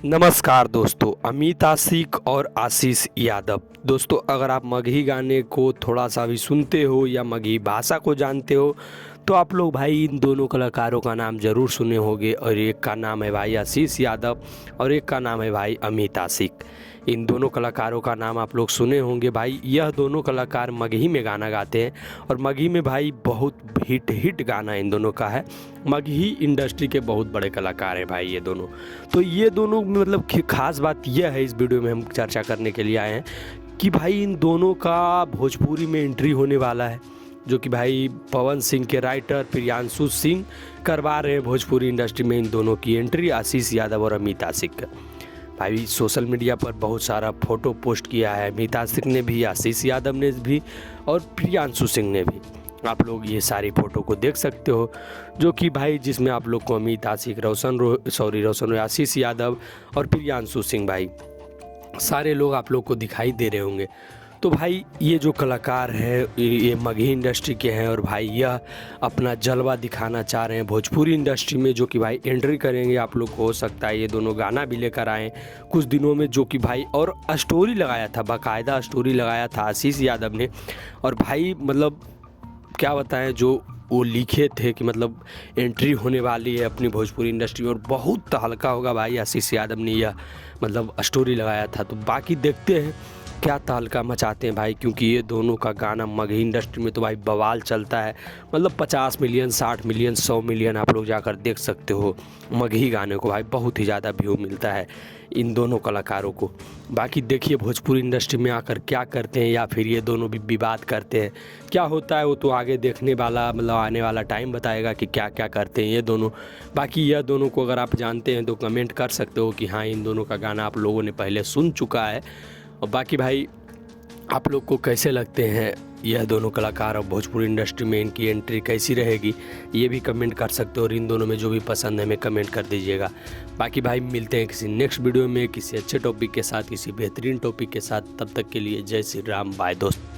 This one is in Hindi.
नमस्कार दोस्तों, अमित आशिक और आशीष यादव। दोस्तों, अगर आप मगही गाने को थोड़ा सा भी सुनते हो या मगही भाषा को जानते हो तो आप लोग भाई इन दोनों कलाकारों का नाम ज़रूर सुने होंगे। और एक का नाम है भाई आशीष यादव और एक का नाम है भाई अमित आशिक। इन दोनों कलाकारों का नाम आप लोग सुने होंगे। भाई यह दोनों कलाकार मगही में गाना गाते हैं और मगही में भाई बहुत हिट गाना इन दोनों का है। मगही इंडस्ट्री के बहुत बड़े कलाकार हैं भाई ये दोनों। तो ये दोनों मतलब खास बात यह है, इस वीडियो में हम चर्चा करने के लिए आए हैं कि भाई इन दोनों का भोजपुरी में एंट्री होने वाला है, जो कि भाई पवन सिंह के राइटर प्रियांशु सिंह करवा रहे हैं भोजपुरी इंडस्ट्री में इन दोनों की एंट्री, आशीष यादव और अमित आशिक का। भाई सोशल मीडिया पर बहुत सारा फ़ोटो पोस्ट किया है अमित आशिक ने भी, आशीष यादव ने भी और प्रियांशु सिंह ने भी। आप लोग ये सारी फ़ोटो को देख सकते हो, जो कि भाई जिसमें आप लोग को अमित आशिक, आशीष यादव और प्रियांशु सिंह भाई सारे लोग आप लोग को दिखाई दे रहे होंगे। तो भाई ये जो कलाकार हैं ये मगही इंडस्ट्री के हैं और भाई यह अपना जलवा दिखाना चाह रहे हैं भोजपुरी इंडस्ट्री में, जो कि भाई एंट्री करेंगे। आप लोग को हो सकता है ये दोनों गाना भी लेकर आए कुछ दिनों में, जो कि भाई और स्टोरी लगाया था, बाकायदा स्टोरी लगाया था आशीष यादव ने। और भाई मतलब क्या बताएं, जो वो लिखे थे कि मतलब एंट्री होने वाली है अपनी भोजपुरी इंडस्ट्री में और बहुत हल्का होगा भाई। आशीष यादव ने यह मतलब स्टोरी लगाया था, तो बाकी देखते हैं क्या तहलका मचाते हैं भाई, क्योंकि ये दोनों का गाना मगही इंडस्ट्री में तो भाई बवाल चलता है। मतलब 50 मिलियन, 60 मिलियन, 100 मिलियन आप लोग जाकर देख सकते हो मगही गाने को भाई, बहुत ही ज़्यादा व्यू मिलता है इन दोनों कलाकारों को। बाकी देखिए भोजपुरी इंडस्ट्री में आकर क्या करते हैं, या फिर ये दोनों भी विवाद करते हैं, क्या होता है वो तो आगे देखने वाला मतलब आने वाला टाइम बताएगा कि क्या क्या करते हैं ये दोनों। बाकी यह दोनों को अगर आप जानते हैं तो कमेंट कर सकते हो कि हाँ इन दोनों का गाना आप लोगों ने पहले सुन चुका है। और बाकी भाई आप लोग को कैसे लगते हैं यह दोनों कलाकार और भोजपुरी इंडस्ट्री में इनकी एंट्री कैसी रहेगी, ये भी कमेंट कर सकते हो। और इन दोनों में जो भी पसंद है हमें कमेंट कर दीजिएगा। बाकी भाई मिलते हैं किसी नेक्स्ट वीडियो में किसी अच्छे टॉपिक के साथ, किसी बेहतरीन टॉपिक के साथ। तब तक के लिए जय श्री राम, बाय दोस्त।